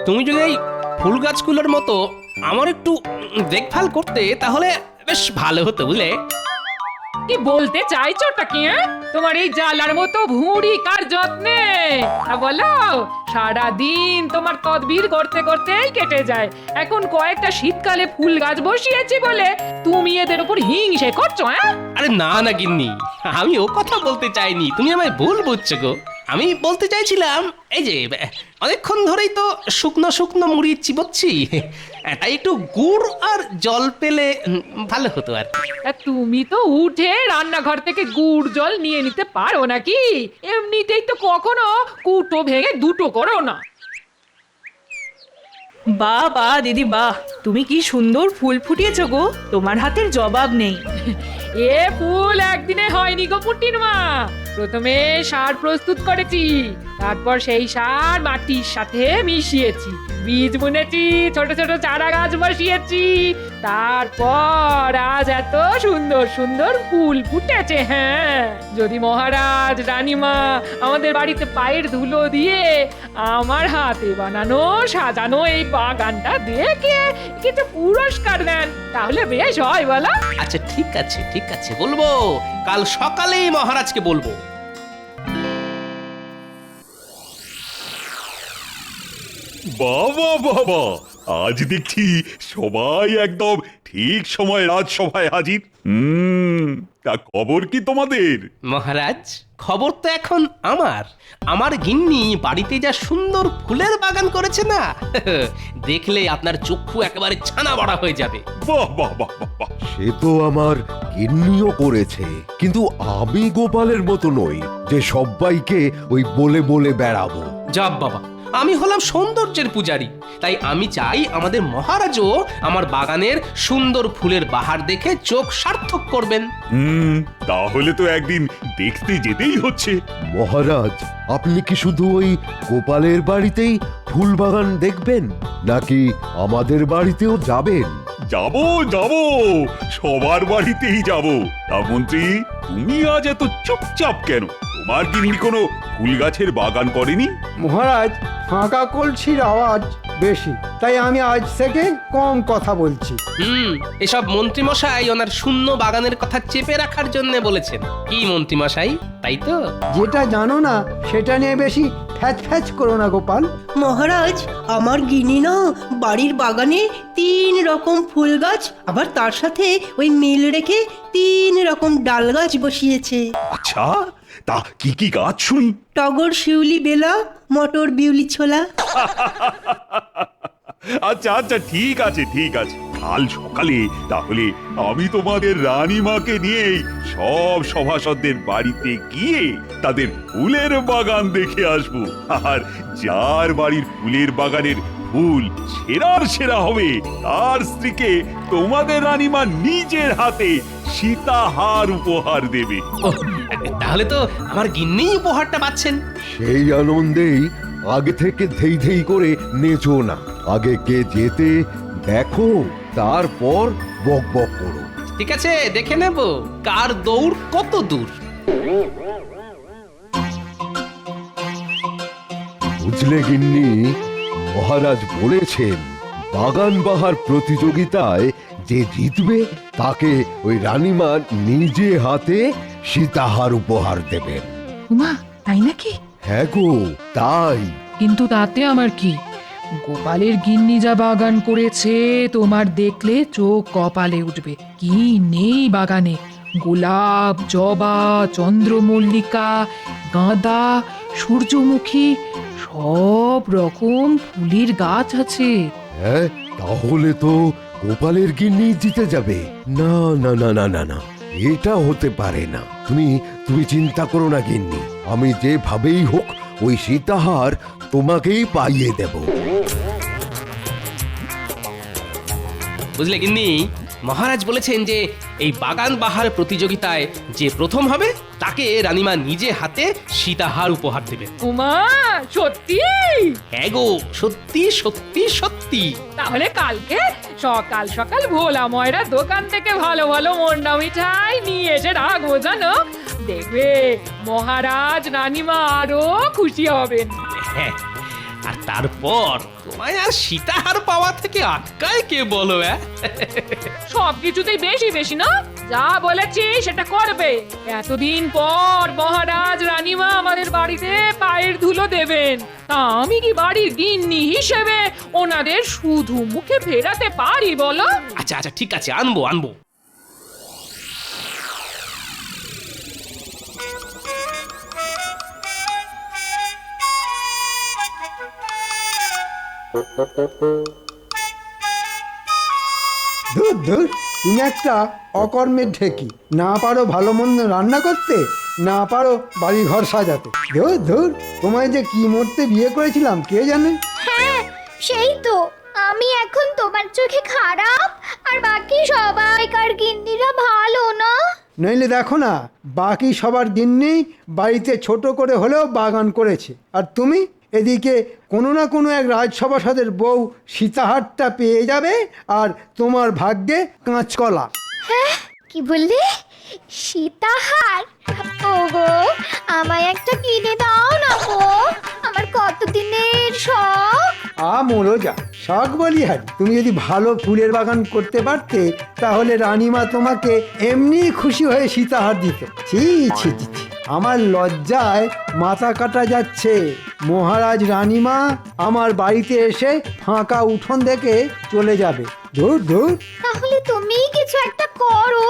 তুমি যদি এই ফুল গাছগুলোর মতো আমার একটু দেখভাল করতে তাহলে বেশ ভালো হতো বুঝলে। কি বলতে চাইছোটা কি? তোমার এই জালার মতো ভুঁড়ি কার যত্নে? বলো, সারাদিন তোমার তদবির করতে করতেই কেটে যায়। এখন কয়েকটা শীতকালে ফুল গাছ বসিয়েছি বলে তুমি এদের উপর হিংসে করছো? আরে না না গিন্নি, আমি ও কথা বলতে চাইনি, তুমি আমায় ভুল বুঝছো গো। আমি বলতে চাইছিলাম এই যে অনেকক্ষণ ধরেই তো শুকনো শুকনো মুড়ি চিবোচ্ছি, তাই একটু গুড় আর জল পেলে ভালো হতো আর। তুমি তো উঠে রান্নাঘর থেকে গুড় জল নিয়ে নিতে পারো নাকি? এমনিতেই তো কখনো কুটো ভেঙে দুটো করো না। বাহ বাহ দিদি বাহ, তুমি কি সুন্দর ফুল ফুটিয়েছো গো, তোমার হাতের জবাব নেই। এ ফুল একদিনে হয়নি গো পুটির মা। প্রথমে সার প্রস্তুত করেছি, তারপর সেই সার মাটির সাথে মিশিয়েছি, বীজ বুনেছি, ছোট ছোট চারা গাছ বসিয়েছি, তারপর আজ এত সুন্দর সুন্দর ফুল ফুটেছে। হ্যাঁ, যদি মহারাজ রানীমা আমাদের বাড়িতে পায়ের ধুলো দিয়ে আমার হাতে বানানো সাজানো এই বাগানটা দেখে কিছু পুরস্কার দেন তাহলে বেশ হয় বলো। আচ্ছা ঠিক আছে ঠিক আছে, বলবো, কাল সকালেই মহারাজকে বলবো। বাবা বাবা, আজ দেখছি সবাই একদম ঠিক সময় রাজসভায় হাজির। তা খবর কি তোমাদের? মহারাজ, খবর তো এখন আমার গিন্নি বাড়িতে যা সুন্দর ফুলের বাগান করেছে না, দেখলে আপনার চক্ষু একেবারে ছানা বড়া হয়ে যাবে। বাহ বাহ বাহ বাহ বাহ। সে তো আমার গিন্নিও করেছে, কিন্তু আমি গোপালের মতো নই যে সবাইকে ওই বলে বলে বেড়াবো। যাব বাবা, আমি হলাম সৌন্দর্যের পূজারী, তাই আমি চাই আমাদের মহারাজও আমার বাগানের সুন্দর ফুলের বাহার দেখে চোখ সার্থক করবেন। তাহলে তো একদিন দেখতে যেতেই হচ্ছে। মহারাজ, আপনি কি শুধু ওই গোপালের বাড়িতেই ফুল বাগান দেখবেন, নাকি আমাদের বাড়িতেও যাবেন? যাব যাব, সবার বাড়িতেই যাব। তা মন্ত্রী, তুমি আজ এত চুপচাপ কেন? তোমার গিন্নি কোনো ফুল গাছের বাগান করেনি? মহারাজ, ফাঁকা কলসির আওয়াজ বেশি, তাই আমি আজ থেকে কম কথা বলছি। এসব মন্ত্রীমশাই ওনার শূন্য বাগানের কথা চেপে রাখার জন্য বলেছেন। কি মন্ত্রীমশাই, তাই তো? যেটা জানো না সেটা নিয়ে বেশি ফ্যাচ ফ্যাচ করো না গোপাল। মহারাজ, আমার গিনি না বাড়ির বাগানে 3 রকম ফুল গাছ, আবার তার সাথে ওই মিল রেখে 3 রকম ডাল গাছ বসিয়েছে। আচ্ছা, তা কি কি গাছ শুনি? টগর, শিউলি, বেলা, মটর, বিউলি, ছোলা। আচ্ছা আচ্ছা, ঠিক আছে ঠিক আছে, কাল সকালে তাহলে আমি তোমাদের রানীমাকে নিয়ে সব সভাসদদের বাড়িতে গিয়ে তাদের ফুলের বাগান দেখে আসবো। আর যার বাড়ির ফুলের বাগানের ফুল সেরার সেরা হবে, তার স্ত্রীকে তোমাদের রানীমা নিজের হাতে সীতাহার উপহার দেবে। ওহ, তাহলে তো আমার গিন্নি উপহারটা পাচ্ছেন। সেই আনন্দেই আগে থেকে ধেই ধেই করে নেচো না, আগে কে যেতে দেখো, তারপর বক বক করো। ঠিক আছে, দেখে নেব কার দৌড় কত দূর। বুঝলে গিন্নি, মহারাজ বলেছেন বাগান বাহার প্রতিযোগিতায় যে জিতবে তাকে ওই রানীমা নিজে হাতে সীতাহার উপহার দেবেন। উমা, তাই নাকি? হ্যাঁ গো, তাই। কিন্তু তাতে আমার কি? গোপালের গিন্নি যা বাগান করেছে তোমার দেখলে চোখ কপালে উঠবে। কি নেই বাগানে! গোলাপ, জবা, চন্দ্রমল্লিকা, গাঁদা, সূর্যমুখী, সব রকম ফুলের গাছ আছে। হ্যাঁ, তাহলে তো গোপালের গিন্নি জিতে যাবে। না না না না না না, এটা হতে পারে না। তুমি চিন্তা করো না গিন্নি, আমি যেভাবেই হোক ওই সীতাহার তোমাকেই পাইয়ে দেব। বুঝলে গিন্নি, মহারাজ বলেছেন যে এই বাগান বাহার প্রতিযোগিতায় যে প্রথম হবে তাকে রানীমা নিজে হাতে সীতাহার উপহার দেবে। উমা, সত্যি? হ্যাঁ গো, সত্যি সত্যি সত্যি। তাহলে কালকে সকাল সকাল ভোলা ময়রা দোকান থেকে ভালো ভালো মন্ডা মিঠাই নিয়ে এসে রাখবো, জানো? দেখবে মহারাজ রানীমা আরো খুশি হবেন। হ্যাঁ, আর তারপর তোমায় আর সীতাহার পাওয়া থেকে আটকায় কে বলো? সবকিছুতেই বেশি বেশি না, যা বলেছি সেটা করবে। এতদিন পর মহারাজ রানীমা আমাদের বাড়িতে পায়ের ধুলো দেবেন, তা আমি কি বাড়ির গিন্নি হিসেবে ওনাদের শুধু মুখে ফেরাতে পারি বলো? আচ্ছা আচ্ছা ঠিক আছে, আনবো আনবো। ধুর ধুর, তুমি একটা অকর্মের ঢেকি, না পারো ভালো মন্দ রান্না করতে, না পারো বাড়ি ঘর সাজাতে। ধুর ধুর, তোমায় যে কি মরতে বিয়ে করেছিলাম কে জানে। হ্যাঁ সেই তো, আমি এখন তোমার চোখে খারাপ আর বাকি সবাইকার গিন্নিরা ভালো না। নইলে দেখো না, বাকি সবার গিন্নি বাড়িতে ছোট করে হলেও বাগান করেছে, আর তুমি এদিকে কোনো না কোনো এক রাজসভাসদের বউ সীতাহারটা পেয়ে যাবে, আর তোমার ভাগ্যে কাঁচকলা। হ্যাঁ কি বললে? সীতাহার? ওগো আমায় একটা কিনে দাও না গো, আমার কতদিনের শখ। মোরো যা শখ বলি হারি, তুমি যদি ভালো ফুলের বাগান করতে পারতে তাহলে রানীমা তোমাকে এমনি খুশি হয়ে সীতাহার দিত। ছি ছি ছি ছি, আমার লজ্জায় মাথা কাটা যাচ্ছে। মহারাজ রানীমা আমার বাড়িতে এসে ফাঁকা উঠোন দেখে চলে যাবে। ধুর ধুর। তাহলে তুমিই কিছু একটা করো,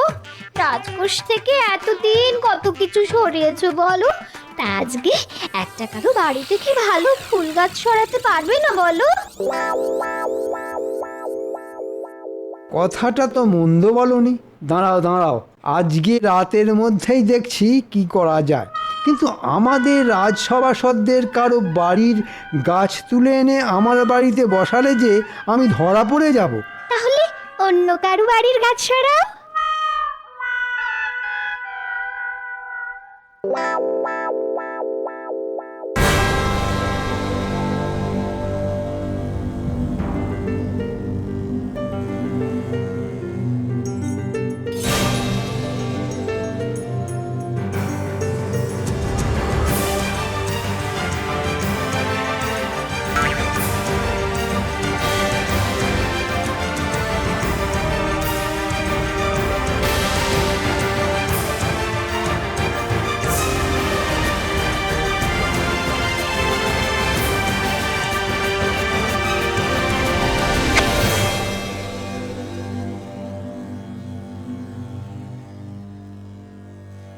রাজকোষ থেকে এতদিন কত কিছু সরিয়েছো বলো, তা আজকে একটা কারো বাড়িতে কি ভালো ফুল গাছ সরাতে পারবে না বলো? কথাটা তো মন্দ বলনি। দাঁড়াও দাঁড়াও, আজকে রাতের মধ্যেই দেখছি কি করা যায়। কিন্তু আমাদের রাজসভাসদের কারো বাড়ির গাছ তুলে এনে আমার বাড়িতে বসালে যে আমি ধরা পড়ে যাব। তাহলে অন্য কারো বাড়ির গাছ সরাও।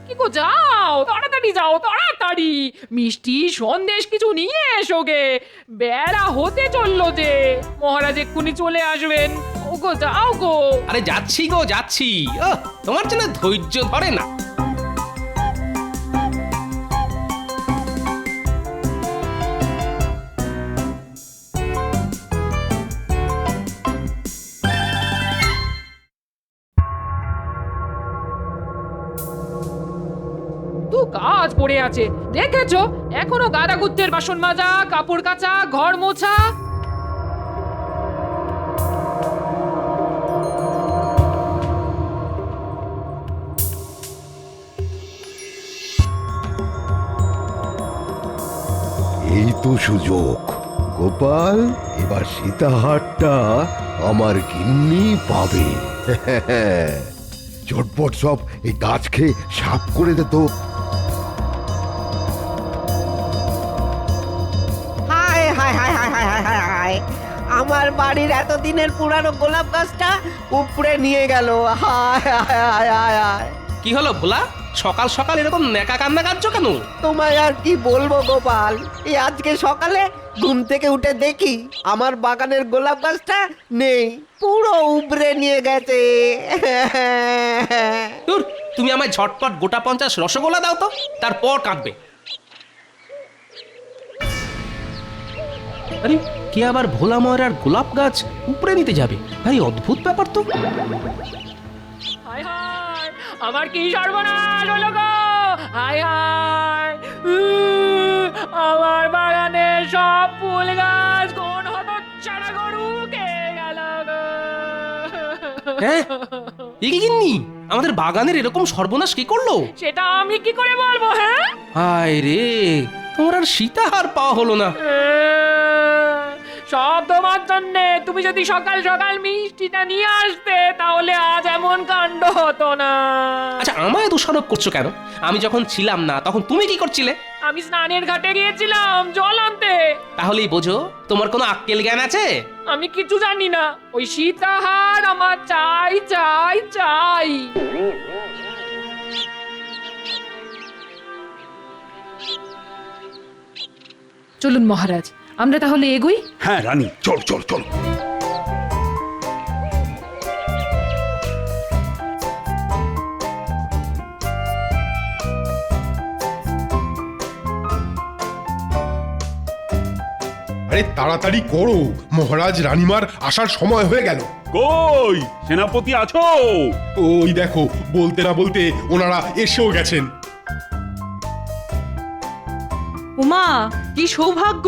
কি গো, যাও তাড়াতাড়ি, যাও তাড়াতাড়ি, মিষ্টি সন্দেশ কিছু নিয়ে এসো গে, বেলা হতে চললো যে, মহারাজ এক্ষুনি চলে আসবেন। ও গো যাও গো। আরে যাচ্ছি গো যাচ্ছি, তোমার জন্য ধৈর্য ধরে না। কাজ পড়ে আছে দেখেছো, এখনো গাদাগুত্তের বাসন মাজা, কাপড় কাচা, ঘর মোছা। এই তো সুযোগ গোপাল, এবার সীতাহারটা আমার গিন্নি পাবে। ঝটপট সব এই গাছ খেয়ে সাফ করে দে তো। হায় হায় হায় হায় হায় হায় হায় হায়, আমার বাড়ির এতদিনের পুরানো গোলাপ গাছটা উপড়ে নিয়ে গেল। হায় হায় হায় হায় হায়। কি হলো ভোলা, সকাল সকাল এরকম নেকা কান্না কাঁদছো কেন? তোমায় আর কি বলবো গোপাল, এই আজকে সকালে ঘুম থেকে উঠে দেখি আমার বাগানের গোলাপ গাছটা নেই, পুরো উপড়ে নিয়ে গেছে। দূর, তুমি আমায় ঝটপট গোটা 50 রসগোল্লা দাও তো, তারপর কাঁদবে। আরে কে আবার ভোলা ময়রার গোলাপ গাছ উপরে নিতে যাবে? ভাই অদ্ভুত ব্যাপার তো। হায় হায়, আমার কি সর্বনাশ হলো গো! হায় হায়, আমার বাগানে সব ফুল গাছ কোন হতচ্ছাড়া গরু খেয়ে গেল গো! হ্যাঁ, এ কি গিন্নি, আমাদের বাগানের এরকম সর্বনাশ কি করলো? সেটা আমি কি করে বলবো? হ্যাঁ, হায় রে, তোমার আর সীতাহার পাওয়া হলো না। সব তোমার জন্যে। তুমি যদি সকাল সকাল মিষ্টিটা নিয়ে আসতে তাহলে আজ এমন কাণ্ড হতো না। আচ্ছা আমায় দোষারোপ করছো কেন? আমি যখন ছিলাম না তখন তুমি কি করছিলে? আমি স্নানের ঘাটে গিয়েছিলাম জল আনতে। তাহলেই বোঝো তোমার কোনো আক্কেল জ্ঞান আছে? আমি কিছু জানি না, ওই সীতাহার আমার চাই চাই চাই। চলুন মহারাজ, আমরা তাহলে এগোই। হ্যাঁ রানী, চল চল চল। আরে তাড়াতাড়ি করো, মহারাজ রানীমার আসার সময় হয়ে গেল। কই সেনাপতি আছো? ওই দেখো, বলতে না বলতে ওনারা এসেও গেছেন। উমা, কি সৌভাগ্য!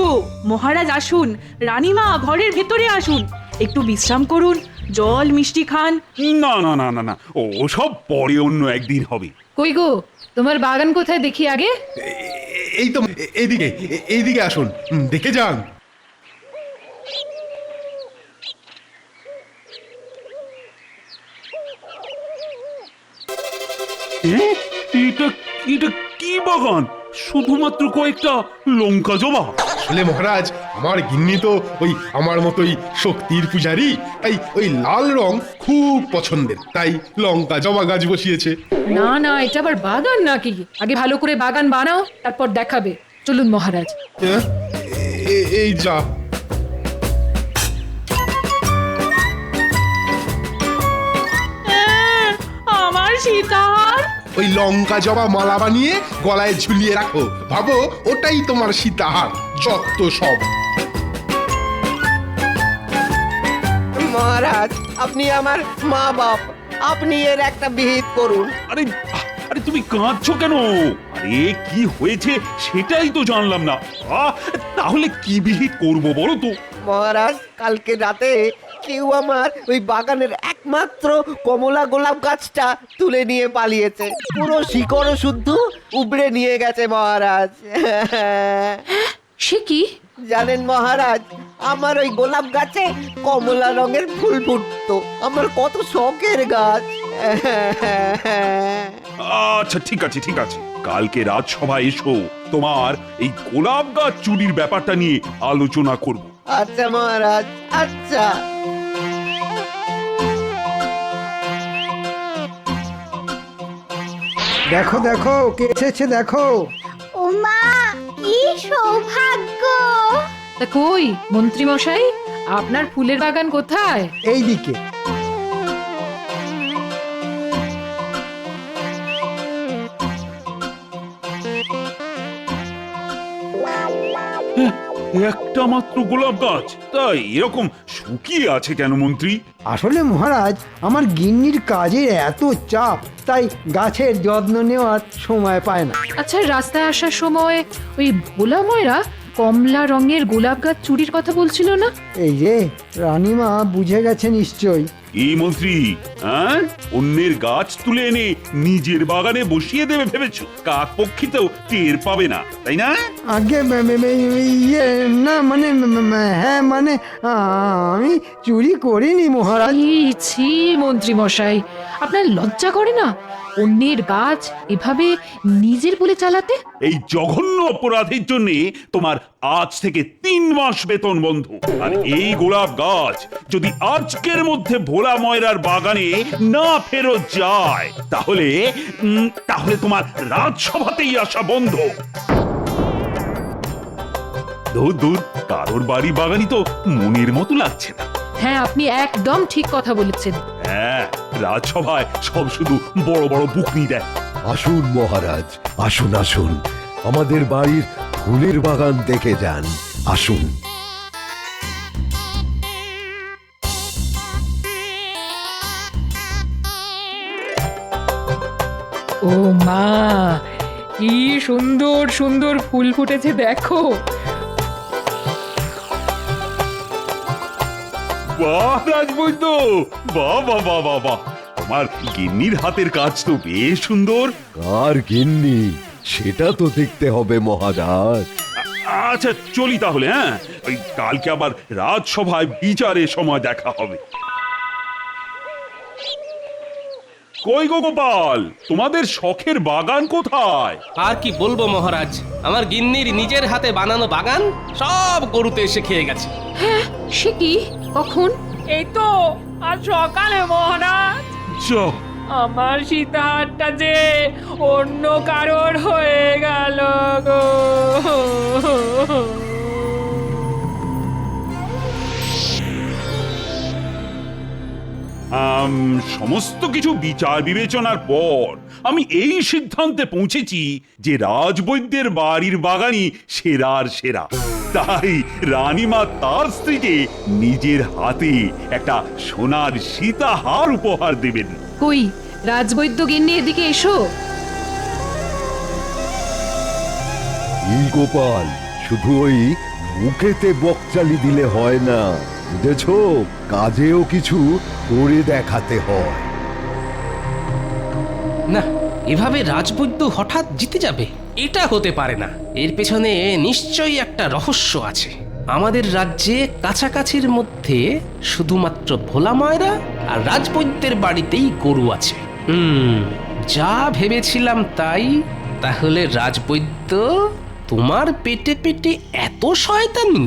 মহারাজ আসুন, রানীমা ঘরের ভেতরে আসুন, একটু বিশ্রাম করুন, জল মিষ্টি খান। না না না না না, ও সব পরে অন্য একদিন হবে। কই গো, তোমার বাগান কোথায় দেখি আগে? এই তো এইদিকে, এইদিকে আসুন, দেখে যান। এটা এটা কি বাগান? শুধুমাত্র কয়েকটা লঙ্কা জবা? আসলে মহারাজ, আমার গিন্নি তো ওই আমার মতোই শক্তির পূজারী, তাই ওই লাল রং খুব পছন্দের, তাই লঙ্কা জবা গাছ বসিয়েছে। না না, এটা আবার বাগান নাকি? আগে ভালো করে বাগান বানাও, তারপর দেখাবে। চলুন মহারাজ। এই যা, আমার সীতাহার! ওই লঙ্কা জবা মালা বানিয়ে গলায় ঝুলিয়ে রাখো, ভাবো ওটাই তোমার সীতাহার। যত সব। মহারাজ, আপনি আমার মা বাপ, আপনি এর একটা বিহিত করুন। আরে আরে তুমি কাঁদছো কেন? আরে কি হয়েছে সেটাই তো জানলাম না। তাহলে কি বিহিত করব বলো তো? মহারাজ, কালকে রাতে কেউ আমার ওই বাগানের একমাত্র কমলা গোলাপ গাছটা তুলে নিয়ে পালিয়েছে। পুরো শিকড় শুদ্ধ উবড়ে নিয়ে গেছে মহারাজ। সে কি? জানেন মহারাজ, আমার ওই গোলাপ গাছে কমলা রঙের ফুল ফুটতো। আমার কত শখের গাছ। আচ্ছা ঠিক আছে ঠিক আছে, কালকে রাজসভায় এসো, তোমার এই গোলাপ গাছ চুরির ব্যাপারটা নিয়ে আলোচনা করব। আচ্ছা মহারাজ, আচ্ছা। দেখো দেখো, কে এসেছে দেখো। ওমা, কি সৌভাগ্য! তা কই মন্ত্রী মশাই, আপনার ফুলের বাগান কোথায়? এই দিকে। একটা মাত্র গোলাপ গাছ, তাই এরকম শুকিয়ে আছে কেন মন্ত্রী? আসলে মহারাজ, আমার গিন্নির কাজের এত চাপ, তাই গাছের যত্ন নেওয়ার সময় পায় না। আচ্ছা, রাস্তায় আসার সময় ওই ভোলা ময়রা কমলা রঙের গোলাপ গাছ চুরির কথা বলছিল না? এই যে রানীমা বুঝে গেছে নিশ্চয়ই। এই মন্ত্রী, হ্যাঁ, অন্যের গাছ তুলে এনে নিজের বাগানে বসিয়ে দেবে ভেবেছো? কাক পক্ষীতেও টের পাবে না, তাই না? আগে ইয়ে না, মানে হ্যাঁ, মানে আমি চুরি করিনি মহারাজ। ছি মন্ত্রী মশাই, আপনার লজ্জা করে না অন্যের গাছ এভাবে নিজের বলে চালাতে? এই জঘন্য অপরাধের জন্য তোমার আজ থেকে 3 মাস বেতন বন্ধ। আর এই গোলাপ গাছ যদি আজকের মধ্যে ভোলা ময়রার বাগানে না ফেরত যায়, তাহলে তাহলে তোমার রাজসভাতেই আসা বন্ধ। দূর দূর, কারোর বাড়ি বাগানই তো মনের মতো লাগছে না। হ্যাঁ, আপনি একদম ঠিক কথা বলেছেন। হ্যাঁ, রাজসভায় সব শুধু বড় বড় বুকনি দেয়। আসুন মহারাজ, আসুন আসুন, আমাদের বাড়ির ফুলের বাগান দেখে যান, আসুন। ও মা, কি সুন্দর সুন্দর ফুল ফুটেছে দেখো। বাহ রাজবৈদ্য, বাহ বাহ বাহ বাহ বাহ, তোমার গিন্নির হাতের কাজ তো বেশ সুন্দর। কার গিন্নি সেটা তো দেখতে হবে মহারাজ। আচ্ছা চলি তাহলে, হ্যাঁ? ওই কালকে আবার রাজসভায় বিচারের সময় দেখা হবে। কই গো গোপাল, তোমাদের শখের বাগান কোথায়? আর কি বলবো মহারাজ, আমার গিন্নির নিজের হাতে বানানো বাগান সব গরুতে এসে খেয়ে গেছে। হ্যাঁ, সে কি? কখন? এই তো আজ সকালে মহারাজ। যা, আমার সীতাহারটা যে অন্য কারোর হয়ে গেল গো। সমস্ত কিছু বিচার বিবেচনার পর আমি এই সিদ্ধান্তে পৌঁছেছি যে রাজবৈদ্যের বাড়ির বাগানই সেরার সেরা। তাই রানীমা তার স্ত্রীকে নিজের হাতে একটা সোনার সীতাহার উপহার দেবেন। কই রাজবৈদ্য গিন্নি, এদিকে এসো। এই গোপাল, শুধু ওই মুখেতে বকচালি দিলে হয় না, বুঝেছো? কাজেও কিছু করে দেখাতে হয়। না, এভাবে রাজবৈদ্য হঠাৎ জিতে যাবে এটা হতে পারে না। এর পেছনে নিশ্চয়ই একটা রহস্য আছে। আমাদের রাজ্যে কাছাকাছির মধ্যে শুধুমাত্র ভোলা ময়রা আর রাজবৈদ্যের বাড়িতেই গরু আছে। যা ভেবেছিলাম তাই। তাহলে রাজবৈদ্য, তোমার পেটে পেটে এত শয়তানি?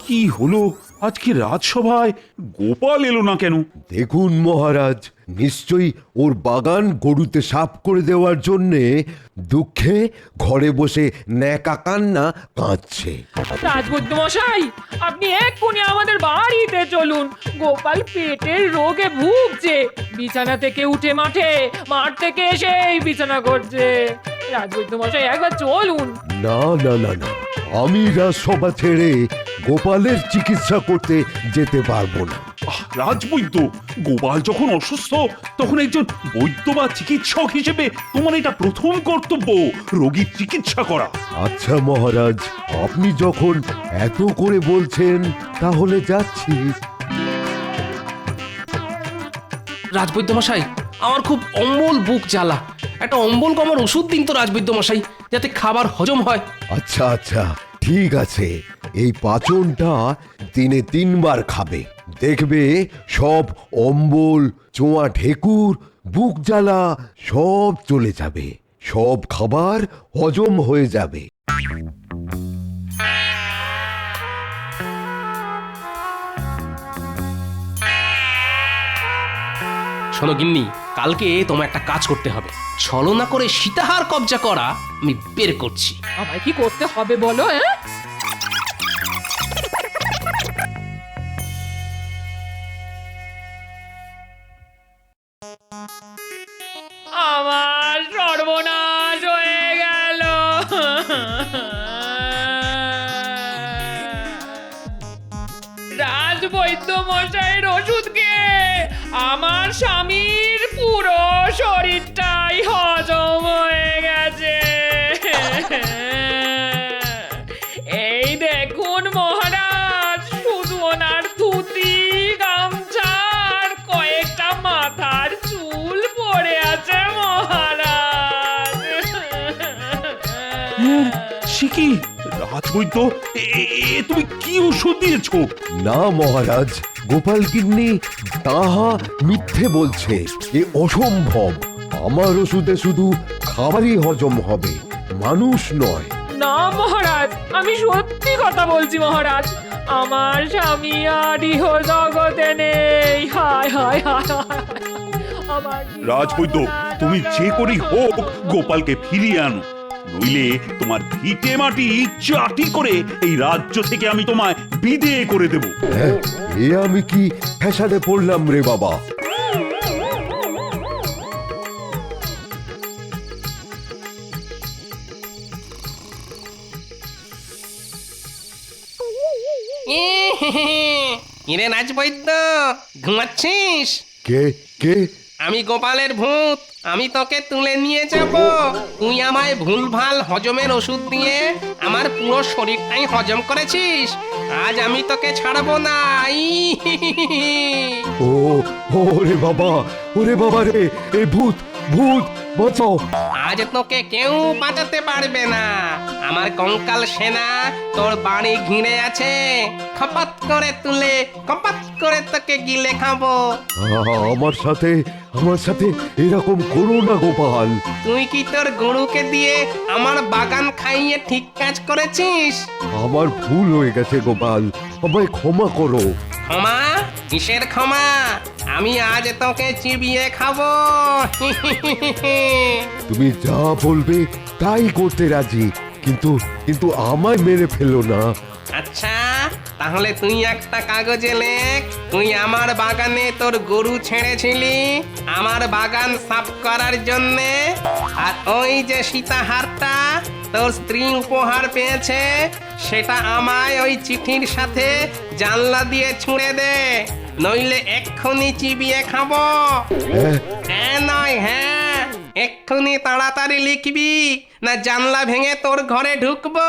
কি হলো আজকে রাজসভায় গোপাল এলো না কেন? দেখুন মহারাজ, নিশ্চয়ই ওর বাগান গরুতে সাফ করে দেওয়ার জন্যে দুঃখে ঘরে বসে ন্যাকা কান্না কাঁদছে। রাজবৈদ্য মশাই, আপনি এক্ষুনি আমাদের বাড়িতে চলুন। গোপাল পেটের রোগে ভুগছে, বিছানা থেকে উঠে মাঠ থেকে এসেই বিছানা করছে। রাজবৈদ্য মশাই, একবার চলুন। না না না না, আমি রাজসভা ছেড়ে গোপালের চিকিৎসা করতে যেতে পারবো না। রাজবৈদ্য, গোপাল যখন অসুস্থ তখন একজন বৈদ্য বা চিকিৎসক হিসেবে তোমার এটা প্রথম কর্তব্য, রোগীর চিকিৎসা করা। আচ্ছা মহারাজ, আপনি যখন এত করে বলছেন তাহলে যাচ্ছি। রাজবৈদ্য মশাই, আমার খুব অম্বল বুক জ্বালা, একটা অম্বল কমার ওষুধ দিন তো রাজবৈদ্য মশাই, যাতে খাবার হজম হয়। আচ্ছা আচ্ছা, ঠিক আছে। এই পাচনটা দিনে 3 বার খাবে, দেখবে সব অম্বল, চোয়া ঢেকুর, বুক জ্বালা সব চলে যাবে, সব খাবার হজম হয়ে যাবে। শোনো গিন্নি, কালকে তোমার একটা কাজ করতে হবে। ছলনা করে সীতাহার কবজা করা আমি বের করছি। আমায় কি করতে হবে বলো? আমার সর্বনাশ হয়ে গেল। রাজবৈদ্য মশাইয়ের ওষুধ খেয়ে আমার স্বামীর পুরো শরীরটাই হজম হয়ে গেছে। এই দেখুন মহারাজ, শুধু ওনার ধুতি, গামছার কয়েকটা মাথার চুল পড়ে আছে মহারাজ। সে কি রাজবৈদ্য, তুমি কি ওষুধ দিয়েছো? না মহারাজ, গোপাল গিন্নি তাহা মিথ্যে বলছে, এ অসম্ভব। আমার ওষুধে শুধু খাবারই হজম হবে, মানুষ নয়। না মহারাজ, আমি সত্যি কথা বলছি মহারাজ। আমার স্বামী আর ইহ জগতে নেই। হায় হায় হায় হায়। আমার রাজবৈদ্য, তুমি যে করেই হোক গোপালকে ফিরিয়ে আনো, নইলে তোমার ভিটে মাটি চাটি করে এই রাজ্য থেকে আমি তোমায় বিদেয় করে দেব। হ্যাঁ, এ আমি কি ফ্যাসাদে পড়লাম রে বাবা? কিরে রাজবৈদ্য, ঘুমাচ্ছিস? কে কে? আমি গোপালের ভূত, আমি তোকে তুলে নিয়ে যাব। তুই আমায় ভুলভাল হজমের ওষুধ দিয়ে আমার পুরো শরীরটাই হজম করেছিস। আজ আমি তোকে ছাড়বো না। ও ওরে বাবা রে, এ ভূত ভূত বাঁচাও। আজ তোকে কেউ বাঁচাতে পারবে না। আমার কঙ্কাল সেনা তোর বাড়ি ঘিরে আছে। খপাত করে তুলে কপাত করে তোকে গিলে খাবো। আমার সাথে এরকম করো না গোপাল। তুই কি তোর গরুকে দিয়ে আমার বাগান খাইয়ে ঠিক কাজ করেছিস? আমার ভুল হয়ে গেছে গোপাল, আমায় ক্ষমা করো। ক্ষমা? কিসের ক্ষমা? আমি আজ তোকে চিবিয়ে খাবো। তুমি যা বলবে তাই করতে রাজি, কিন্তু আমায় মেরে ফেলো না। আচ্ছা, তাহলে তুই একটা কাগজে লেখ, তুই আমার বাগানে তোর গরু ছেড়েছিলি আমার বাগান সাফ করার জন্যে, আর ওই যে সীতাহারটা তোর স্ত্রী উপহার পেয়েছে সেটা আমায় ওই চিঠির সাথে জানলা দিয়ে ছুঁড়ে দে, নইলে এক্ষুনি চিবিয়ে খাবো। হ্যাঁ, হ্যাঁ নয় হ্যাঁ, এক্ষুনি তাড়াতাড়ি লিখবি, না জানলা ভেঙে তোর ঘরে ঢুকবো।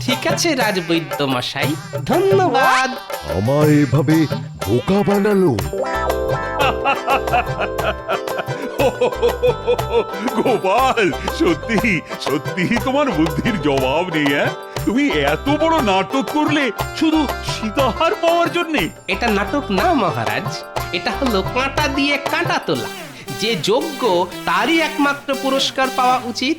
ঠিক আছে রাজবৈদ্য মশাই, ধন্যবাদ। আমায় এভাবে বোকা বানালো। গোপাল, সত্যি সত্যি তোমার বুদ্ধির জবাব নেই। তুমি এত বড় নাটক করলে শুধু সীতাহার পাওয়ার জন্যে? এটা নাটক না মহারাজ, এটা হলো কাঁটা দিয়ে কাঁটা তোলা। যে যোগ্য তারই একমাত্র পুরস্কার পাওয়া উচিত।